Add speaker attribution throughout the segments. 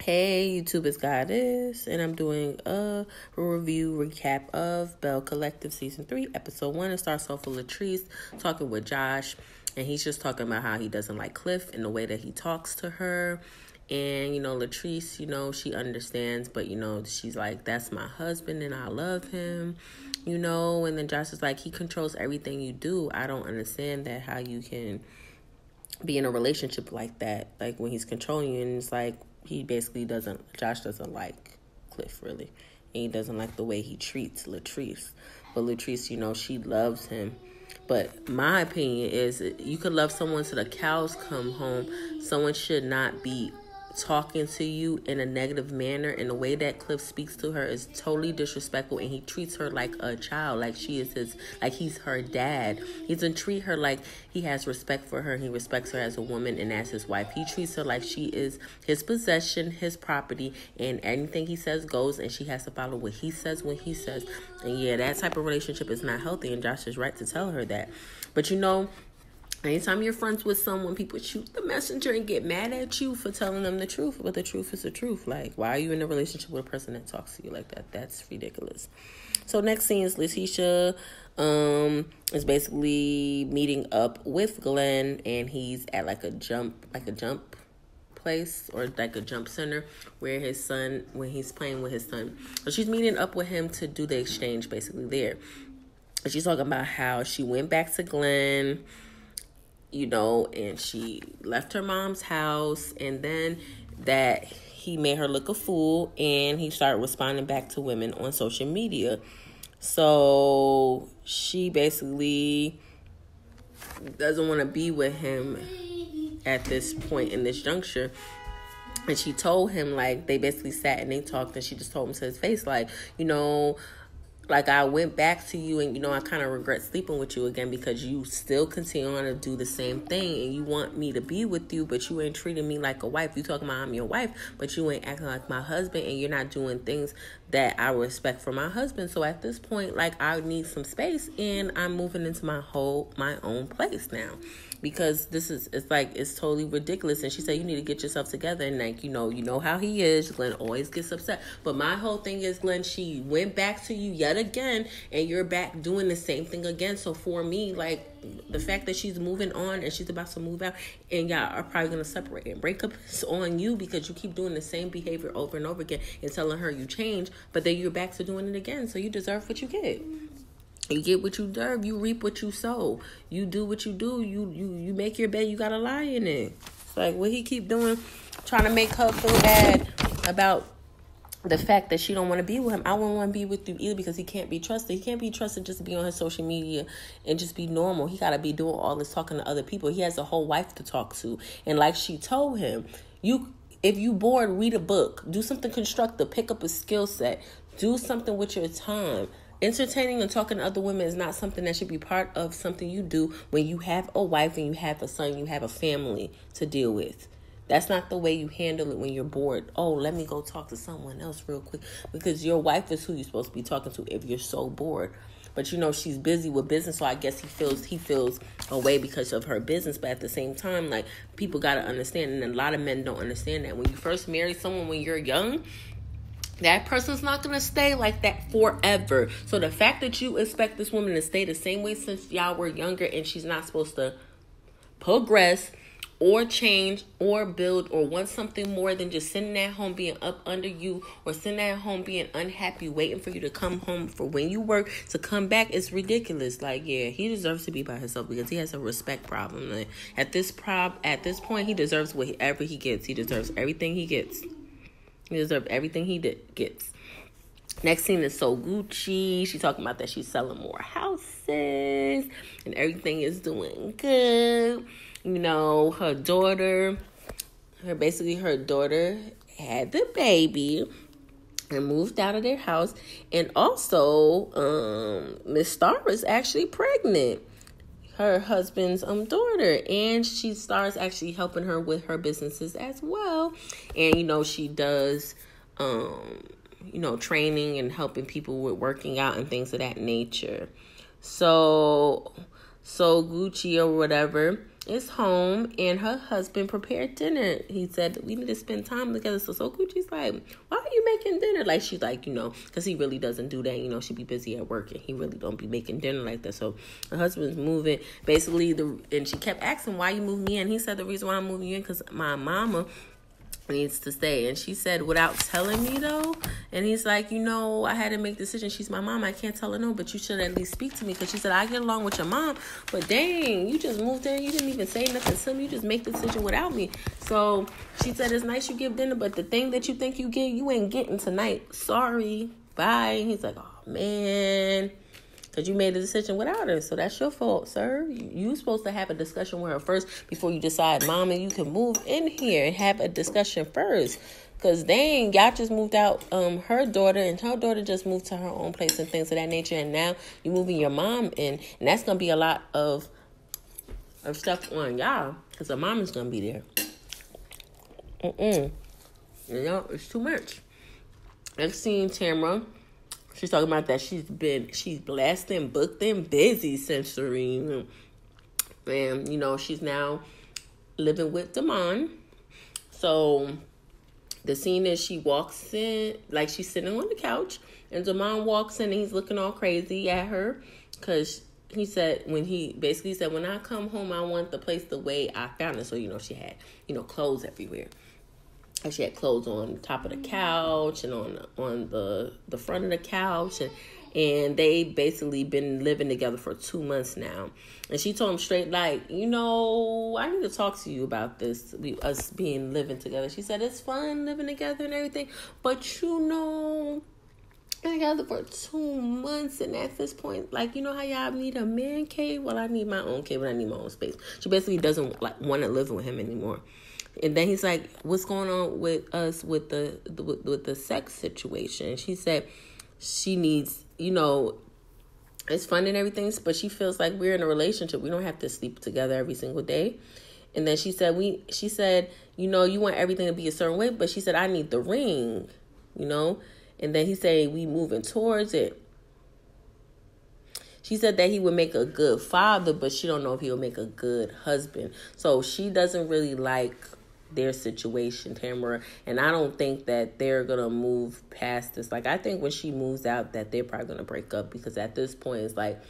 Speaker 1: Hey, YouTube, it's Goddess, and I'm doing a review recap of Belle Collective Season 3, Episode 1. It starts off with Latrice talking with Josh, and he's just talking about how he doesn't like Cliff and the way that he talks to her. And, Latrice, she understands, but, she's like, that's my husband and I love him, and then Josh is like, he controls everything you do. I don't understand that, how you can be in a relationship like that, like when he's controlling you. And it's like, Josh doesn't like Cliff, really. And he doesn't like the way he treats Latrice. But Latrice, she loves him. But my opinion is, you could love someone till the cows come home. Someone should not be talking to you in a negative manner, and the way that Cliff speaks to her is totally disrespectful, and he treats her like a child, like he's her dad. He doesn't treat her like he has respect for her. He respects her as a woman and as his wife. He treats her like she is his possession, his property, and anything he says goes, and she has to follow what he says when he says. And yeah, that type of relationship is not healthy, and Josh is right to tell her that. But anytime you're friends with someone, people shoot the messenger and get mad at you for telling them the truth. But the truth is the truth. Like, why are you in a relationship with a person that talks to you like that? That's ridiculous. So next scene is Letitia is basically meeting up with Glenn, and he's at like a jump place, or like a jump center where when he's playing with his son. So she's meeting up with him to do the exchange basically there. And she's talking about how she went back to Glenn, and she left her mom's house, and then that he made her look a fool, and he started responding back to women on social media. So she basically doesn't want to be with him at this point in this juncture. And she told him, like, they basically sat and they talked, and she just told him to his face, like, like, I went back to you, and, I kind of regret sleeping with you again, because you still continue on to do the same thing, and you want me to be with you, but you ain't treating me like a wife. You talking about I'm your wife, but you ain't acting like my husband, and you're not doing things that I respect for my husband. So at this point, like, I need some space, and I'm moving into my own place now. Because it's totally ridiculous. And she said, you need to get yourself together. And like, you know how he is. Glenn always gets upset. But my whole thing is, Glenn, she went back to you yet again, and you're back doing the same thing again. So for me, like, the fact that she's moving on and she's about to move out, and y'all are probably going to separate and break up, is on you, because you keep doing the same behavior over and over again and telling her you change, but then you're back to doing it again. So you deserve what you get. You get what you deserve. You reap what you sow. You do what you do. You make your bed. You gotta lie in it. It's like, what he keep doing, trying to make her feel bad about the fact that she don't want to be with him. I wouldn't want to be with you either, because he can't be trusted. He can't be trusted just to be on his social media and just be normal. He gotta be doing all this talking to other people. He has a whole wife to talk to. And like she told him, if you bored, read a book. Do something constructive. Pick up a skill set. Do something with your time. Entertaining and talking to other women is not something that should be part of something you do when you have a wife and you have a son, you have a family to deal with. That's not the way you handle it when you're bored. Oh, let me go talk to someone else real quick, because your wife is who you're supposed to be talking to if you're so bored. But she's busy with business, so I guess he feels a way because of her business. But at the same time, like, people got to understand, and a lot of men don't understand that when you first marry someone when you're young, that person's not going to stay like that forever. So the fact that you expect this woman to stay the same way since y'all were younger, and she's not supposed to progress or change or build or want something more than just sitting at home being up under you, or sitting at home being unhappy waiting for you to come home for when you work to come back, is ridiculous. Like, yeah, he deserves to be by himself, because he has a respect problem. Like, at this point, he deserves whatever he gets. He deserves everything he gets. He deserves everything he gets. Next scene is So Gucci. She's talking about that she's selling more houses and everything is doing good. Her daughter had the baby and moved out of their house. And also, Miss Star is actually pregnant. Her husband's daughter, and she starts actually helping her with her businesses as well. And she does training and helping people with working out and things of that nature. So Gucci or whatever is home and her husband prepared dinner. He said we need to spend time together. So Gucci's like, why are you making dinner? Like, she's like, because he really doesn't do that. She be busy at work and he really don't be making dinner like that. So her husband's moving. Basically, and she kept asking, why you moving me in? He said the reason why I'm moving you in because my mama needs to stay. And she said, without telling me though, and he's like, I had to make a decision. She's my mom. I can't tell her no, but you should at least speak to me, because she said, I get along with your mom, but dang, you just moved in, you didn't even say nothing to me, you just make the decision without me. So she said, it's nice you give dinner, but the thing that you think you get, you ain't getting tonight. Sorry, bye. And he's like, oh man, because you made a decision without her. So that's your fault, sir. You supposed to have a discussion with her first before you decide, Mama, you can move in here and have a discussion first. Because dang, y'all just moved out her daughter, and her daughter just moved to her own place and things of that nature. And now you moving your mom in. And that's going to be a lot of stuff on y'all, because her mom is going to be there. It's too much. Next scene, Tamara. She's talking about that she's blessed and booked and busy since Serene. And, she's now living with Damon. So the scene is she walks in, like she's sitting on the couch, and Damon walks in and he's looking all crazy at her. Because he said, when I come home, I want the place the way I found it. So, she had, clothes everywhere. And she had clothes on top of the couch and on the front of the couch. And they basically been living together for 2 months now. And she told him straight, like, I need to talk to you about this, us living together. She said, it's fun living together and everything. But, together for 2 months. And at this point, like, how y'all need a man cave? Well, I need my own cave and I need my own space. She basically doesn't want to live with him anymore. And then he's like, what's going on with us with the sex situation? She said she needs, it's fun and everything, but she feels like we're in a relationship. We don't have to sleep together every single day. And then she said, you want everything to be a certain way, but she said, I need the ring, And then he said, we moving towards it. She said that he would make a good father, but she don't know if he would make a good husband. So she doesn't really like their situation, Tamara, and I don't think that they're gonna move past this. Like, I think when she moves out that they're probably gonna break up, because at this point it's like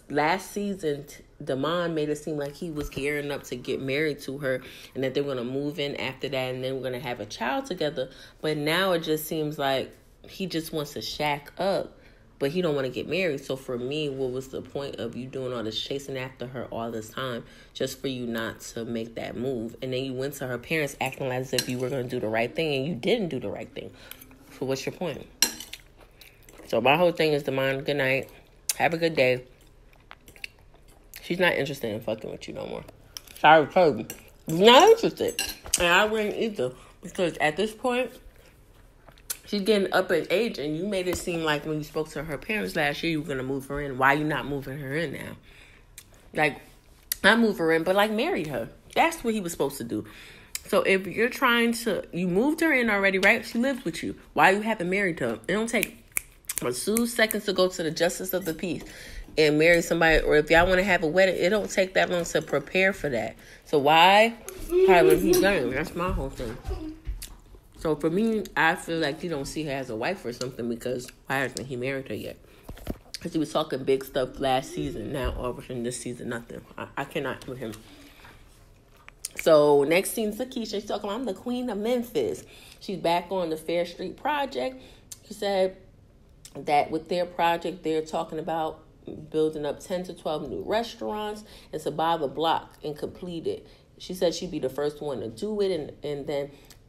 Speaker 1: last season Damon made it seem like he was gearing up to get married to her and that they're gonna move in after that and then we're gonna have a child together. But now it just seems like he just wants to shack up, but he don't want to get married. So for me, what was the point of you doing all this chasing after her all this time just for you not to make that move? And then you went to her parents acting as if you were going to do the right thing, and you didn't do the right thing. So what's your point? So my whole thing is, Damon, good night. Have a good day. She's not interested in fucking with you no more. Sorry, Toby. Not interested. And I wouldn't either. Because at this point, she's getting up in age, and you made it seem like when you spoke to her parents last year, you were going to move her in. Why are you not moving her in now? Like, I move her in, but like married her. That's what he was supposed to do. So if you're you moved her in already, right? She lives with you. Why you haven't married her? It don't take but 2 seconds to go to the justice of the peace and marry somebody. Or if y'all want to have a wedding, it don't take that long to prepare for that. So why haven't he done it? That's my whole thing. So for me, I feel like you don't see her as a wife or something, because why hasn't he married her yet? Because he was talking big stuff last season. Now, all of a sudden, this season, nothing. I cannot with him. So next scene's Lakeisha. She's talking about, I'm the queen of Memphis. She's back on the Fair Street project. She said that with their project, they're talking about building up 10 to 12 new restaurants. It's a by the block and complete it. She said she'd be the first one to do it,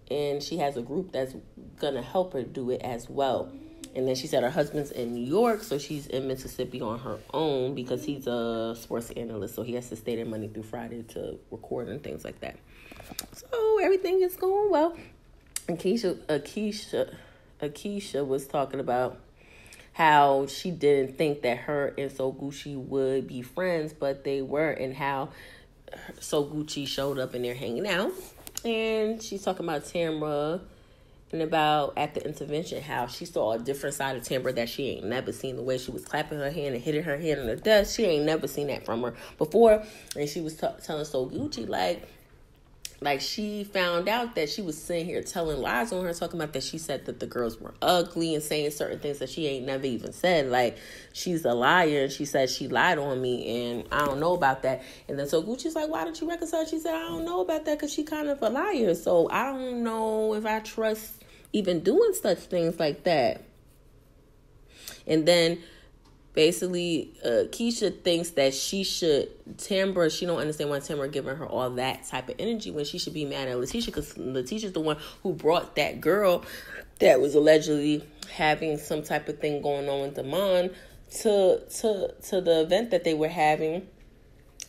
Speaker 1: and she has a group that's going to help her do it as well. And then she said her husband's in New York, so she's in Mississippi on her own because he's a sports analyst, so he has to stay there Monday through Friday to record and things like that. So everything is going well. And Akeisha was talking about how she didn't think that her and So Gucci would be friends, but they were, and how So Gucci showed up and they're hanging out. And she's talking about Tamra about at the intervention how she saw a different side of Timber that she ain't never seen. The way she was clapping her hand and hitting her hand on the desk, she ain't never seen that from her before. And she was telling So Gucci like she found out that she was sitting here telling lies on her, talking about that she said that the girls were ugly and saying certain things that she ain't never even said. Like, she's a liar, and she said she lied on me, and I don't know about that. And then So Gucci's like, why don't you reconcile? She said, I don't know about that because she kind of a liar. So I don't know if I trust even doing such things like that. And then basically, Keisha thinks that she don't understand why Timber giving her all that type of energy when she should be mad at Letitia, because Letitia's the one who brought that girl that was allegedly having some type of thing going on with Damon to the event that they were having,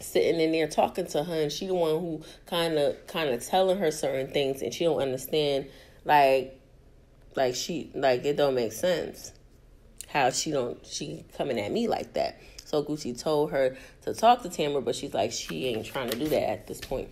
Speaker 1: sitting in there talking to her, and she the one who kind of telling her certain things, and she don't understand, like it don't make sense how she coming at me like that. So Gucci told her to talk to Tamara, but she's like, she ain't trying to do that at this point.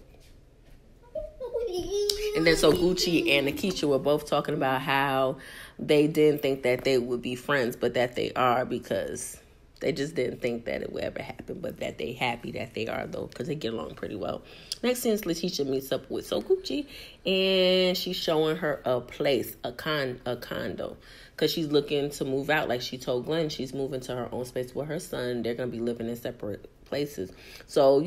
Speaker 1: And then so Gucci and Nikisha were both talking about how they didn't think that they would be friends, but that they are, because they just didn't think that it would ever happen, but that they happy that they are, though, because they get along pretty well. Next thing is Letitia meets up with So Gucci, and she's showing her a place, a condo, because she's looking to move out. Like she told Glenn, she's moving to her own space with her son. They're going to be living in separate places. So,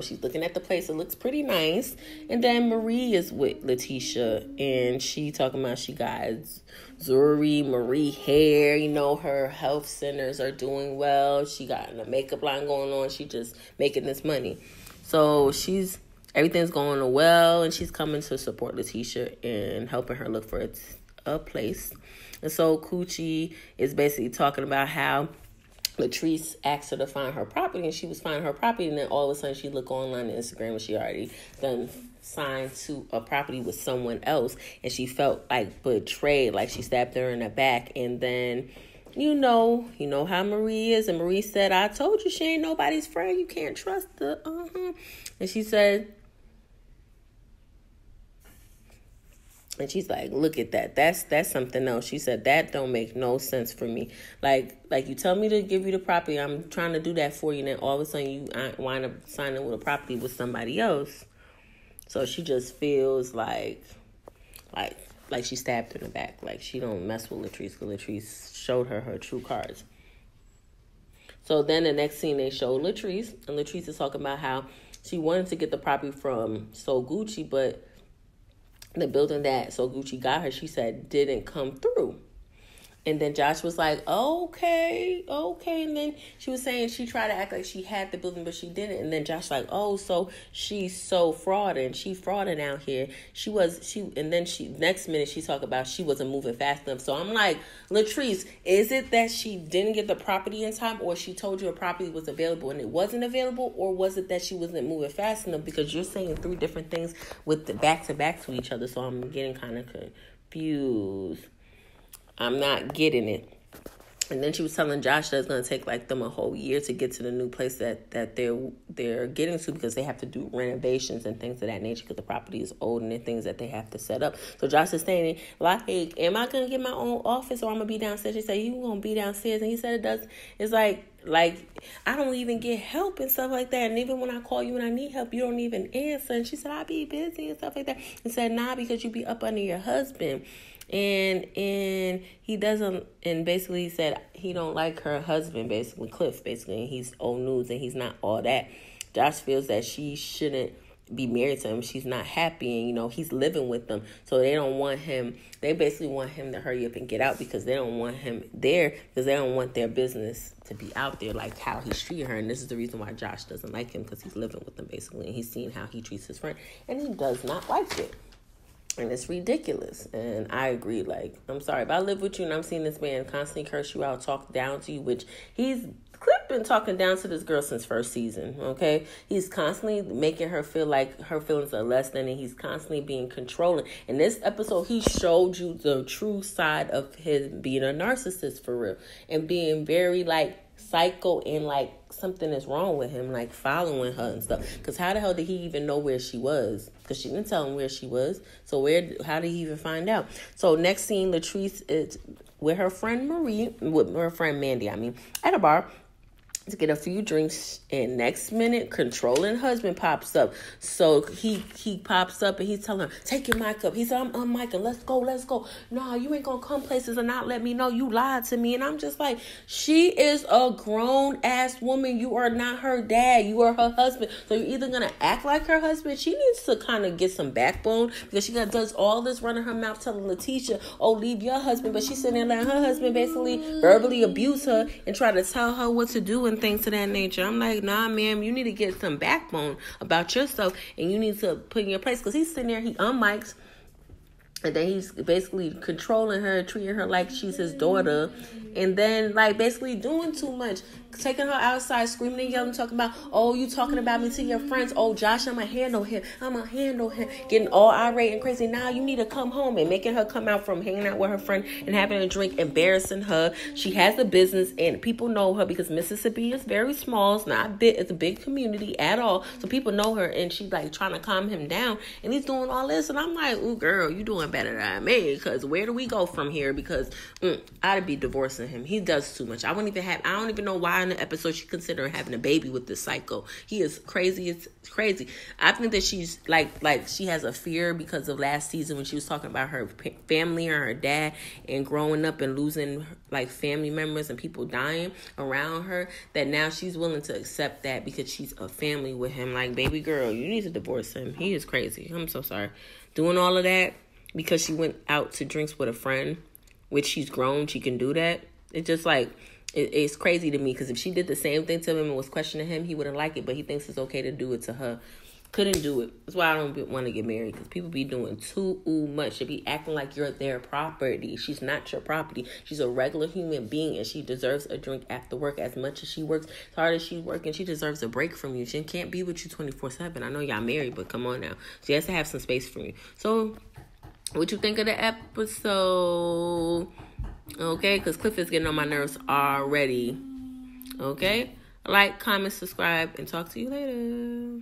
Speaker 1: she's looking at the place. It looks pretty nice. And then Marie is with Letitia, and she talking about she got Zuri Marie hair. Her health centers are doing well. She got a makeup line going on. She just making this money. So everything's going well, and she's coming to support Letitia and helping her look for a place. And so Coochie is basically talking about how Latrice asked her to find her property, and she was finding her property, and then all of a sudden she looked online on Instagram and she already done signed to a property with someone else, and she felt like betrayed, like she stabbed her in the back. And then you know how Marie is, and Marie said, I told you she ain't nobody's friend, you can't trust her. And she said, and she's like, look at that. That's something else. She said, that don't make no sense for me. Like you tell me to give you the property, I'm trying to do that for you, and then all of a sudden you wind up signing with a property with somebody else. So she just feels like she stabbed her in the back. Like she don't mess with Latrice, because Latrice showed her true cards. So then the next scene, they show Latrice, and Latrice is talking about how she wanted to get the property from So Gucci, but the building that So Gucci got her, she said, didn't come through. And then Josh was like, okay. And then she was saying she tried to act like she had the building, but she didn't. And then Josh like, oh, so she's so frauding. She frauding out here. And then next minute she talked about she wasn't moving fast enough. So I'm like, Latrice, is it that she didn't get the property in time, or she told you a property was available and it wasn't available, or was it that she wasn't moving fast enough? Because you're saying three different things with the back to back to each other. So I'm getting kind of confused. I'm not getting it. And then she was telling Josh that it's going to take them a whole year to get to the new place that they're getting to, because they have to do renovations and things of that nature, because the property is old and the things that they have to set up. So Josh is saying, like, hey, am I going to get my own office, or I'm going to be downstairs? She said, you going to be downstairs. And he said it does. It's like I don't even get help and stuff like that. And even when I call you and I need help, you don't even answer. And she said, I be busy and stuff like that. And said, nah, because you be up under your husband. And he doesn't, and basically he said he don't like her husband, basically Cliff, basically, and he's old news and he's not all that. Josh feels that she shouldn't be married to him. She's not happy, and he's living with them, so they don't want him. They basically want him to hurry up and get out, because they don't want him there, because they don't want their business to be out there, like how he's treating her. And this is the reason why Josh doesn't like him, because he's living with them basically, and he's seeing how he treats his friend, and he does not like it. And it's ridiculous. And I agree. I'm sorry, if I live with you and I'm seeing this man constantly curse you out, talk down to you, which Cliff been talking down to this girl since first season, okay? He's constantly making her feel like her feelings are less than, and he's constantly being controlling. In this episode, he showed you the true side of his being a narcissist for real, and being very psycho and
Speaker 2: something is wrong with him, like following her and stuff. Because how the hell did he even know where she was? Because she didn't tell him where she was. So how did he even find out? So next scene, Latrice is with her friend Mandy, at a bar to get a few drinks, and next minute, controlling husband pops up. So he pops up and he's telling her, take your mic up. He said, I'm unmicing. Let's go. No, you ain't gonna come places and not let me know. You lied to me. And I'm just like, she is a grown-ass woman. You are not her dad. You are her husband. So you're either gonna act like her husband. She needs to kind of get some backbone, because she does all this running her mouth telling Letitia, oh, leave your husband. But she's sitting there letting her husband basically verbally abuse her and try to tell her what to do and things to that nature. I'm like, nah, ma'am, you need to get some backbone about yourself, and you need to put in your place. Because he's sitting there, he unmics, and then he's basically controlling her, treating her like she's his daughter, and then like basically doing too much, taking her outside, screaming and yelling, talking about, oh, you talking about me to your friends, oh, Josh, I'm gonna handle him, getting all irate and crazy. Now you need to come home, and making her come out from hanging out with her friend and having a drink, embarrassing her. She has a business and people know her, because Mississippi is very small. It's not big, it's a big community at all, so people know her, and she's like trying to calm him down, and he's doing all this, and I'm like, ooh, girl, you doing better than me, because where do we go from here? Because I'd be divorcing him. He does too much. I don't even know why in the episode she considering having a baby with this psycho. He is crazy. It's crazy. I think that she's like she has a fear because of last season when she was talking about her family or her dad and growing up and losing like family members and people dying around her, that now she's willing to accept that because she's a family with him. Like, baby girl, you need to divorce him. He is crazy. I'm so sorry. Doing all of that because she went out to drinks with a friend, which she's grown, she can do that. It's just like, it's crazy to me, because if she did the same thing to him and was questioning him, he wouldn't like it, but he thinks it's okay to do it to her. Couldn't do it. That's why I don't want to get married, because people be doing too much. They be acting like you're their property. She's not your property. She's a regular human being, and she deserves a drink after work. As much as she works, as hard as she's working, she deserves a break from you. She can't be with you 24/7. I know y'all married, but come on now. She has to have some space from you. So, what you think of the episode? Okay, because Cliff is getting on my nerves already. Okay? Like, comment, subscribe, and talk to you later.